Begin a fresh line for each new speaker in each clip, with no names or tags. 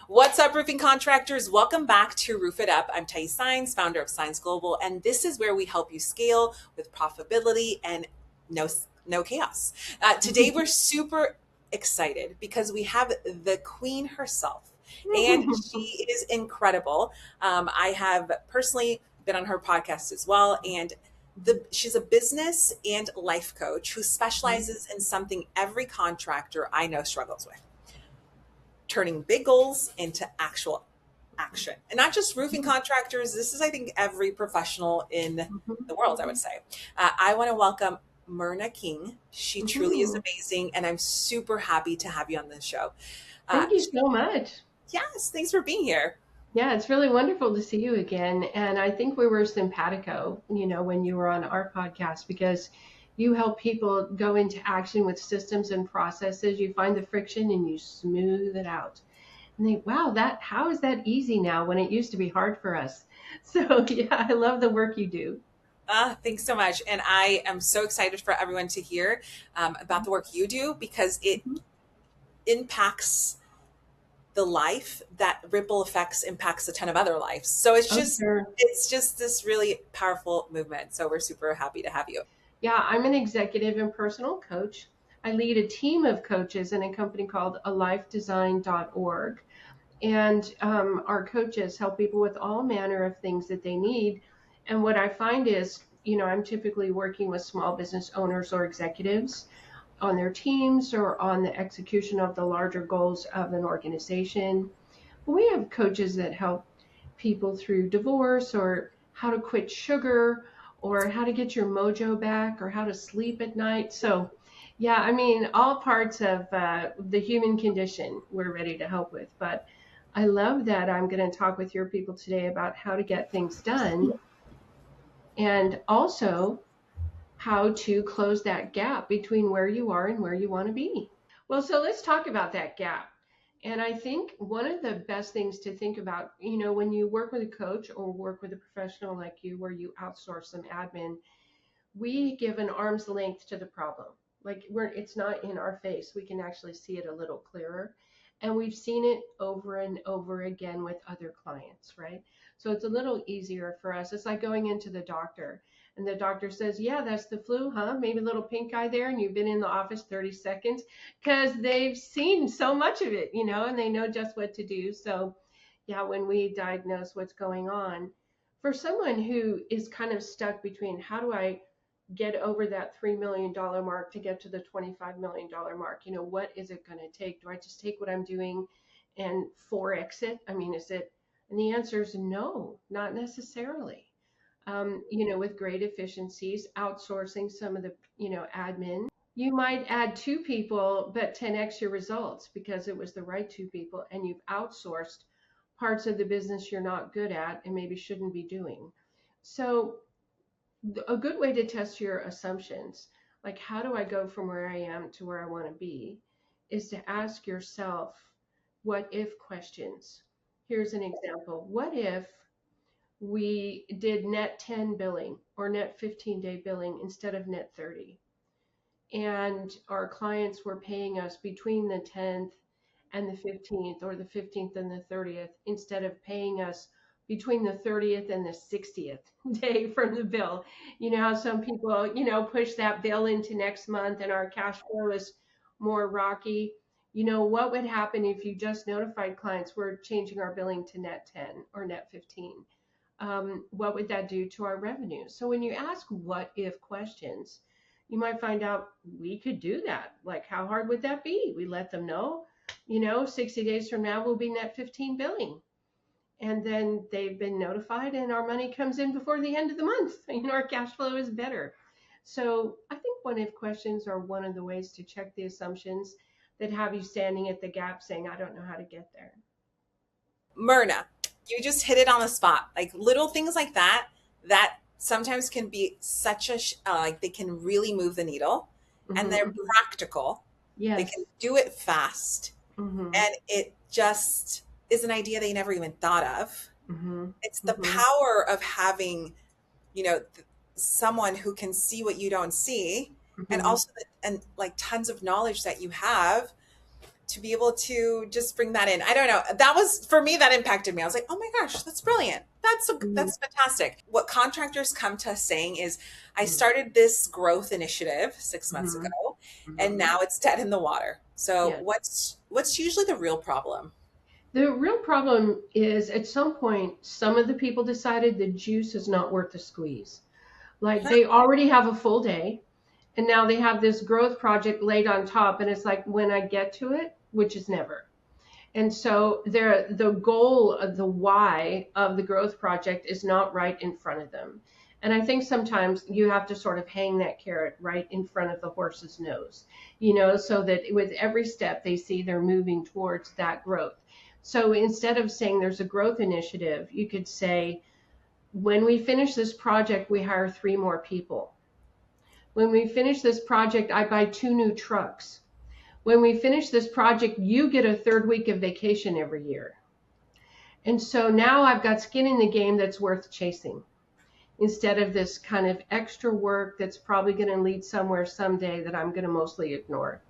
What's up, roofing contractors? Welcome back to Roof It Up. I'm Saenz, founder of Saenz Global, and this is where we help you scale with profitability and no chaos. Today, we're super excited because we have the queen herself, and she is incredible. I have personally been on her podcast as well, and she's a business and life coach who specializes in something every contractor I know struggles with: turning big goals into actual action. And not just roofing contractors. This is, I think, every professional in the world, I would say. I want to welcome Myrna King. She truly is amazing, and I'm super happy to have you on this show.
Thank you so much.
Yes, thanks for being here.
Yeah, it's really wonderful to see you again. And I think we were simpatico, when you were on our podcast, because you help people go into action with systems and processes. You find the friction and you smooth it out. And they, wow, how is that easy now when it used to be hard for us? So yeah, I love the work you do.
Thanks so much. And I am so excited for everyone to hear about the work you do, because it impacts the life that ripple effects impacts a ton of other lives. So
Oh, sure.
it's just this really powerful movement. So we're super happy to have you.
Yeah, I'm an executive and personal coach. I lead a team of coaches in a company called alifedesign.org. And our coaches help people with all manner of things that they need. And what I find is, I'm typically working with small business owners or executives on their teams or on the execution of the larger goals of an organization. But we have coaches that help people through divorce, or how to quit sugar, or how to get your mojo back, or how to sleep at night. So yeah, I mean, all parts of the human condition we're ready to help with. But I love that I'm going to talk with your people today about how to get things done, and also how to close that gap between where you are and where you want to be. Well, so let's talk about that gap. And I think one of the best things to think about, when you work with a coach or work with a professional like you, where you outsource some admin, we give an arm's length to the problem. Like, it's not in our face. We can actually see it a little clearer. And we've seen it over and over again with other clients, right? So it's a little easier for us. It's like going into the doctor and the doctor says, yeah, that's the flu, huh? Maybe a little pink eye there. And you've been in the office 30 seconds because they've seen so much of it, and they know just what to do. So yeah, when we diagnose what's going on, for someone who is kind of stuck between, how do I get over that $3 million mark to get to the $25 million mark? What is it going to take? Do I just take what I'm doing and forex it? I mean, is it? And the answer is no, not necessarily. With great efficiencies, outsourcing some of the, admin, you might add two people, but 10x your results because it was the right two people, and you've outsourced parts of the business you're not good at and maybe shouldn't be doing. So a good way to test your assumptions, like how do I go from where I am to where I want to be, is to ask yourself what if questions. Here's an example. What if we did net 10 billing or net 15-day billing instead of net 30? And our clients were paying us between the 10th and the 15th, or the 15th and the 30th, instead of paying us between the 30th and the 60th day from the bill. You know how some people, push that bill into next month and our cash flow is more rocky. What would happen if you just notified clients we're changing our billing to net 10 or net 15? What would that do to our revenue? So when you ask what if questions, you might find out we could do that. Like, how hard would that be? We let them know, 60 days from now we'll be net 15 billing. And then they've been notified and our money comes in before the end of the month. Our cash flow is better. So I think what if questions are one of the ways to check the assumptions that have you standing at the gap saying, I don't know how to get there.
Myrna, you just hit it on the spot. Like little things like that sometimes can be such a, like they can really move the needle, and they're practical. They
Yes.
can do it fast.
Mm-hmm.
And it just is an idea they never even thought of.
Mm-hmm.
It's the
Mm-hmm.
power of having, you know, someone who can see what you don't see, and
Mm-hmm.
also and like tons of knowledge that you have, to be able to just bring that in. I don't know. That was for me, that impacted me. I was like, oh my gosh, that's brilliant.
Mhm.
That's fantastic. What contractors come to us saying is, I
Mhm.
started this growth initiative 6 months
Mhm.
ago, and
Mhm.
now it's dead in the water. So
Yeah.
what's usually the real problem?
The real problem is at some point, some of the people decided the juice is not worth the squeeze. Like
Huh?
they already have a full day and now they have this growth project laid on top. And it's like when I get to it, which is never. And so the goal of the why of the growth project is not right in front of them. And I think sometimes you have to sort of hang that carrot right in front of the horse's nose, so that with every step they see they're moving towards that growth. So instead of saying there's a growth initiative, you could say, when we finish this project, we hire 3 more people. When we finish this project, I buy 2 new trucks. When we finish this project, you get a third week of vacation every year. And so now I've got skin in the game that's worth chasing instead of this kind of extra work that's probably going to lead somewhere someday that I'm going to mostly ignore.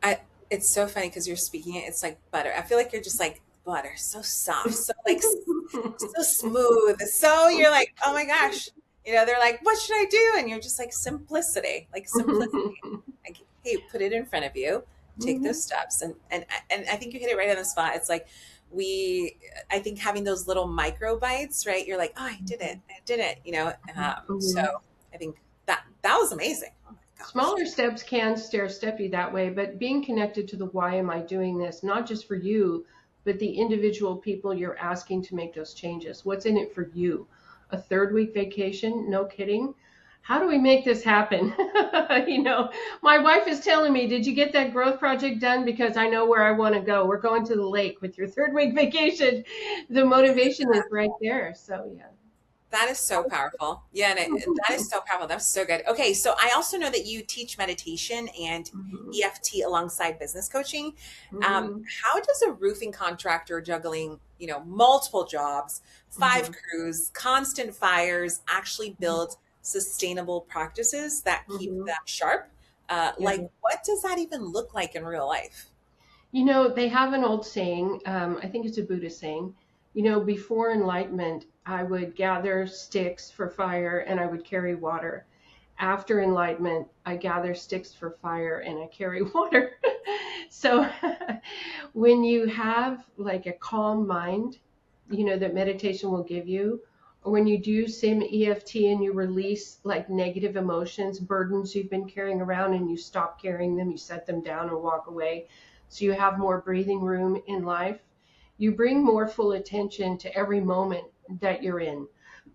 I It's so funny because you're speaking it. It's like butter. I feel like you're just like butter, so soft, so like so smooth. So you're like, oh my gosh. They're like, what should I do? And you're just like simplicity, like simplicity. Like, hey, put it in front of you, take those steps, and I think you hit it right on the spot. It's like we, I think having those little micro bites, right? You're like, oh, I did it. So I think that was amazing. Oh my gosh.
Smaller steps can stair step you that way, but being connected to the why am I doing this, not just for you, but the individual people you're asking to make those changes. What's in it for you? A third week vacation? No kidding. How do we make this happen? My wife is telling me, did you get that growth project done? Because I know where I want to go. We're going to the lake with your third week vacation. The motivation is right there. So, yeah.
That is so powerful. Yeah, and that is so powerful. That's so good. Okay, so I also know that you teach meditation and
Mhm.
EFT alongside business coaching.
Mhm.
How does a roofing contractor juggling, multiple jobs, five
Mhm.
crews, constant fires, actually
Mhm.
build sustainable practices that keep
Mhm.
them sharp?
Yeah.
What does that even look like in real life?
They have an old saying, I think it's a Buddhist saying, before enlightenment, I would gather sticks for fire and I would carry water. After enlightenment, I gather sticks for fire and I carry water. So when you have like a calm mind, that meditation will give you, or when you do sim EFT and you release like negative emotions, burdens you've been carrying around and you stop carrying them, you set them down and walk away. So you have more breathing room in life. You bring more full attention to every moment that you're in.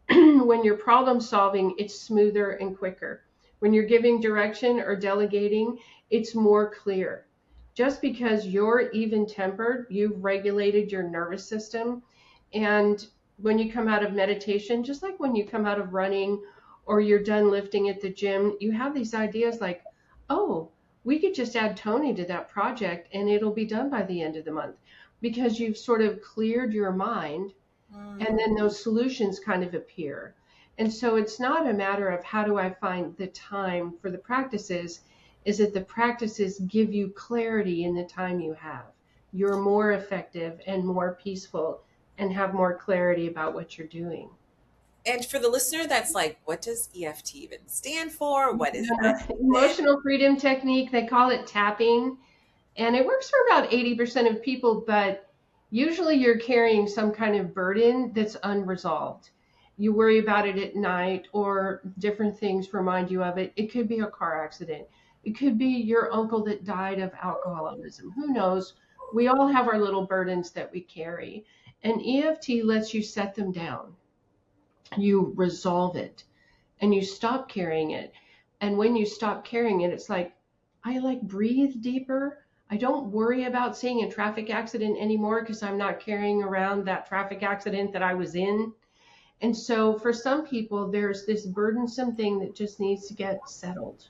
When you're problem solving, it's smoother and quicker. When you're giving direction or delegating, it's more clear. Just because you're even tempered, you've regulated your nervous system. And when you come out of meditation, just like when you come out of running or you're done lifting at the gym, you have these ideas like, oh, we could just add Tony to that project and it'll be done by the end of the month because you've sort of cleared your mind and then those solutions kind of appear. And so it's not a matter of how do I find the time for the practices, is that the practices give you clarity in the time you have. You're more effective and more peaceful and have more clarity about what you're doing.
And for the listener that's like, what does EFT even stand for? What is that even?
Emotional freedom technique, they call it tapping, and it works for about 80% of people, but usually you're carrying some kind of burden that's unresolved. You worry about it at night, or different things remind you of it. It could be a car accident, it could be your uncle that died of alcoholism. Who knows? We all have our little burdens that we carry, and EFT lets you set them down. You resolve it and you stop carrying it. And when you stop carrying it, it's like, I like breathe deeper. I don't worry about seeing a traffic accident anymore because I'm not carrying around that traffic accident that I was in. And so for some people, there's this burdensome thing that just needs to get settled.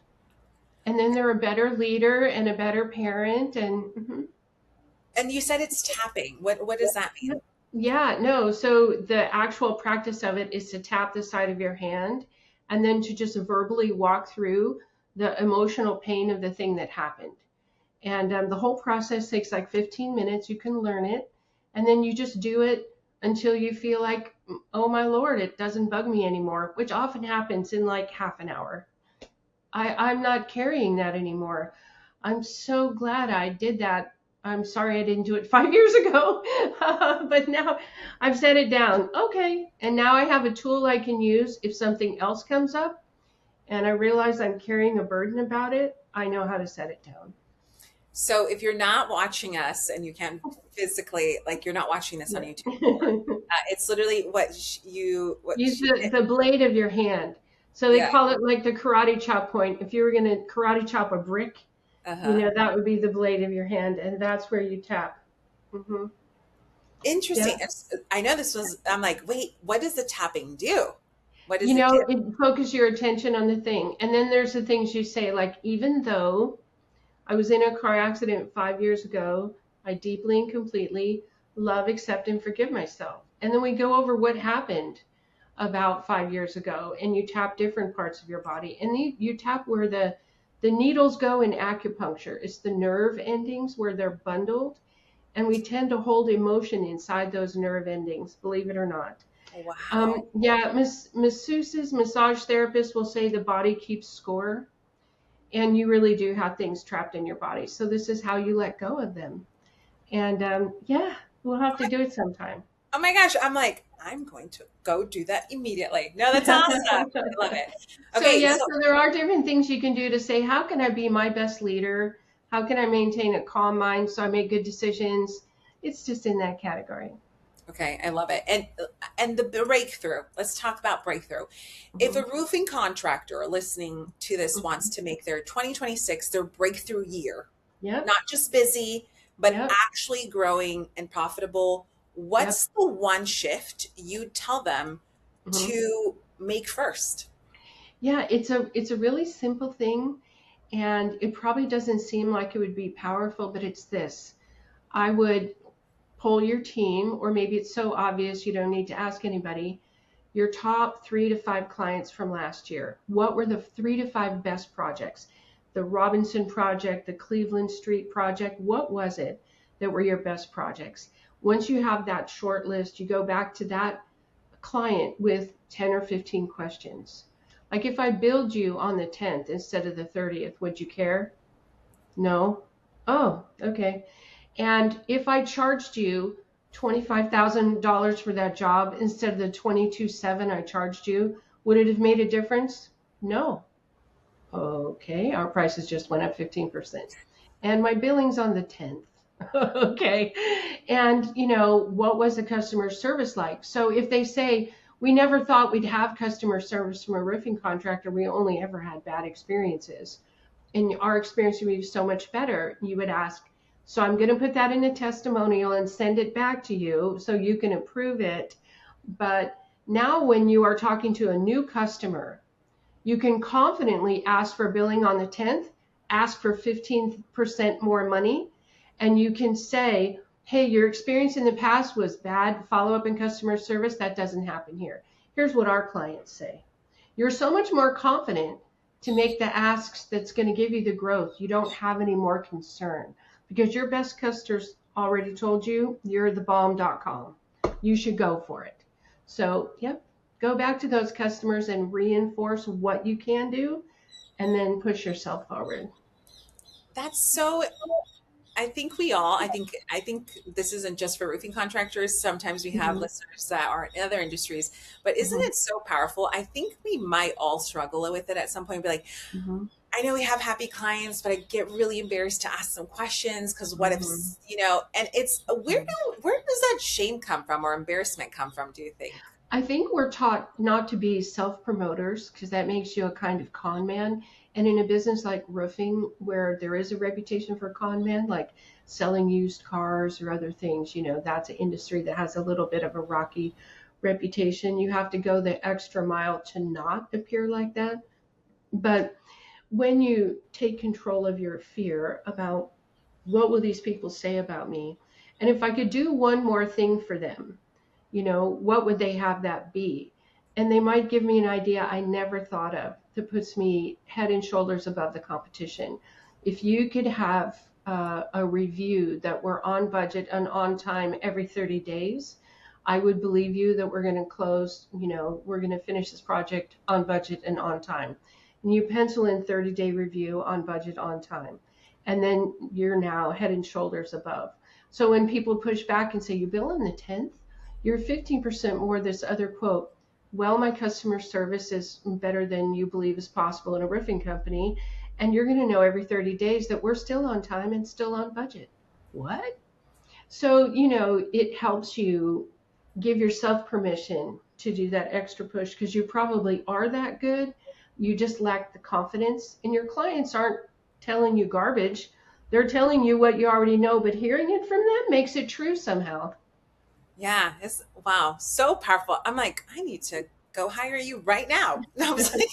And then they're a better leader and a better parent. And
And you said it's tapping. What does that mean?
yeah, no. So the actual practice of it is to tap the side of your hand and then to just verbally walk through the emotional pain of the thing that happened. And the whole process takes like 15 minutes. You can learn it. And then you just do it until you feel like, oh my Lord, it doesn't bug me anymore, which often happens in like half an hour. I'm not carrying that anymore. I'm so glad I did that. I'm sorry I didn't do it 5 years ago, but now I've set it down. Okay. And now I have a tool I can use if something else comes up and I realize I'm carrying a burden about it. I know how to set it down.
So if you're not watching us and you can't physically, like you're not watching this on
Yeah.
YouTube anymore, it's literally what
Use
she did.
the blade of your hand. So they
Yeah.
call it like the karate chop point. If you were going to karate chop a brick,
Uh-huh.
that would be the blade of your hand, and that's where you tap. Hmm.
Interesting.
Yeah.
I know this was, I'm like, wait, what does the tapping do? What does it do?
Focus your attention on the thing. And then there's the things you say, like, even though I was in a car accident 5 years ago, I deeply and completely love, accept, and forgive myself. And then we go over what happened about 5 years ago, and you tap different parts of your body. And you tap where the needles go in acupuncture. It's the nerve endings where they're bundled. And we tend to hold emotion inside those nerve endings, believe it or not.
Wow.
Yeah, masseuses, massage therapists will say the body keeps score, and you really do have things trapped in your body. So this is how you let go of them. And yeah, we'll have to do it sometime.
Oh my gosh. I'm like, I'm going to go do that immediately. No, that's awesome. I love it.
So
Okay.
yeah,
So
so there are different things you can do to say, how can I be my best leader? How can I maintain a calm mind so I make good decisions? It's just in that category.
okay, I love it. And the breakthrough. Let's talk about breakthrough. If
Hmm.
a roofing contractor listening to this wants
Hmm.
to make their 2026 their breakthrough year,
Yep,
not just busy, but
yep,
actually growing and profitable,
yep.
what's the one shift you tell them
Hmm.
to make first?
Yeah, it's a really simple thing, and it probably doesn't seem like it would be powerful, but it's this. I would poll your team, or maybe it's so obvious you don't need to ask anybody, your top 3 to 5 clients from last year. What were the 3 to 5 best projects? The Robinson project, the Cleveland Street project, what was it that were your best projects? Once you have that short list, you go back to that client with 10 or 15 questions. Like if I billed you on the 10th instead of the 30th, would you care? No. Oh, okay. And if I charged you $25,000 for that job instead of the 22,700 I charged you, would it have made a difference? No. Okay, our prices just went up 15%. And my billing's on the 10th. Okay. And what was the customer service like? So if they say, we never thought we'd have customer service from a roofing contractor, we only ever had bad experiences, and our experience would be so much better, you would ask, so I'm going to put that in a testimonial and send it back to you so you can approve it. But now when you are talking to a new customer, you can confidently ask for billing on the 10th, ask for 15% more money, and you can say, hey, your experience in the past was bad, follow up in customer service, that doesn't happen here. Here's what our clients say. You're so much more confident to make the asks that's going to give you the growth. You don't have any more concern because your best customers already told you you're the bomb.com. You should go for it. So, yep, go back to those customers and reinforce what you can do and then push yourself forward.
That's so I think this isn't just for roofing contractors. Sometimes we have
Mm-hmm.
listeners that are in other industries, but isn't
Mm-hmm.
it so powerful? I think we might all struggle with it at some point. Be like,
Mm-hmm.
I know we have happy clients, but I get really embarrassed to ask some questions because what if,
Mm-hmm.
and it's where does that shame come from or embarrassment come from, do you think?
I think we're taught not to be self promoters because that makes you a kind of con man. And in a business like roofing, where there is a reputation for con man, like selling used cars or other things, that's an industry that has a little bit of a rocky reputation. You have to go the extra mile to not appear like that. But when you take control of your fear about what will these people say about me, and if I could do one more thing for them, what would they have that be? And they might give me an idea I never thought of that puts me head and shoulders above the competition. If you could have a review that we're on budget and on time every 30 days, I would believe you that we're going to close, we're going to finish this project on budget and on time. And you pencil in 30-day review on budget, on time. And then you're now head and shoulders above. So when people push back and say, you bill on the 10th, you're 15% more this other quote. Well, my customer service is better than you believe is possible in a roofing company. And you're going to know every 30 days that we're still on time and still on budget. What? So, it helps you give yourself permission to do that extra push because you probably are that good. You just lack the confidence, and your clients aren't telling you garbage. They're telling you what you already know, but hearing it from them makes it true somehow.
Yeah, it's wow, so powerful. I'm like, I need to go hire you right now. I was like,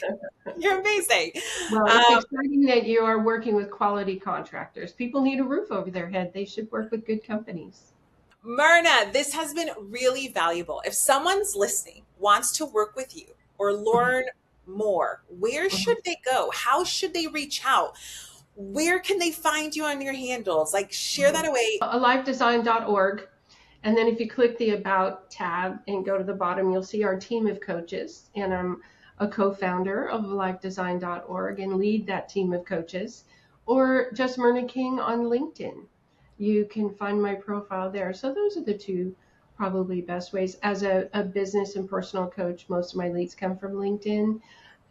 you're amazing.
Well, it's
Um,
exciting that you are working with quality contractors. People need a roof over their head. They should work with good companies.
Myrna, this has been really valuable. If someone's listening, wants to work with you or learn more, where should they go? How should they reach out? Where can they find you on your handles? Like, share that away.
Alifedesign.org. And then if you click the About tab and go to the bottom, you'll see our team of coaches. And I'm a co-founder of alifedesign.org and lead that team of coaches. Or just Myrna King on LinkedIn. You can find my profile there. So those are the two probably best ways. As a business and personal coach, most of my leads come from LinkedIn.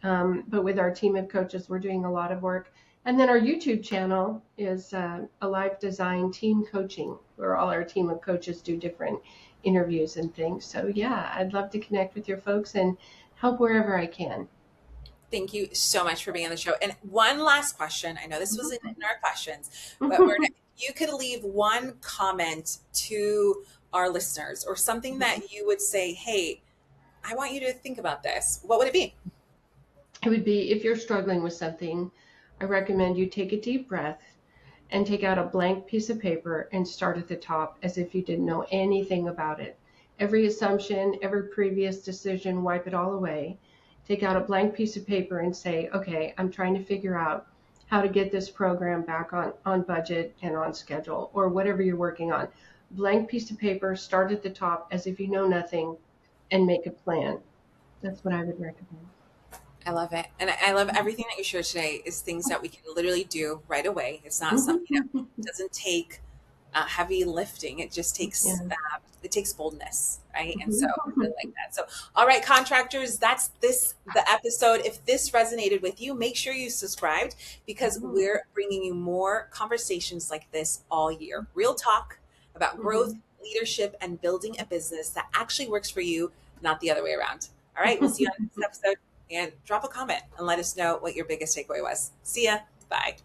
But with our team of coaches, we're doing a lot of work. And then our YouTube channel is a Life Design Team Coaching, where all our team of coaches do different interviews and things. So yeah, I'd love to connect with your folks and help wherever I can.
Thank you so much for being on the show. And one last question. I know this wasn't in our questions, but Myrna, if you could leave one comment to our listeners or something that you would say, hey, I want you to think about this, what would it be?
It would be, if you're struggling with something, I recommend you take a deep breath and take out a blank piece of paper and start at the top as if you didn't know anything about it. Every assumption, every previous decision, wipe it all away. Take out a blank piece of paper and say, okay, I'm trying to figure out how to get this program back on budget and on schedule, or whatever you're working on. Blank piece of paper, start at the top as if you know nothing, and make a plan. That's what I would recommend.
I love it. And I love everything that you shared today is things that we can literally do right away. It's not something that doesn't take heavy lifting. It just takes,
Yeah.
it takes boldness. Right. And so I really like that. So, all right, contractors, that's the episode. If this resonated with you, make sure you subscribed because we're bringing you more conversations like this all year. Real talk about growth, leadership, and building a business that actually works for you, not the other way around. All right. We'll see you on the next episode. And drop a comment and let us know what your biggest takeaway was. See ya. Bye.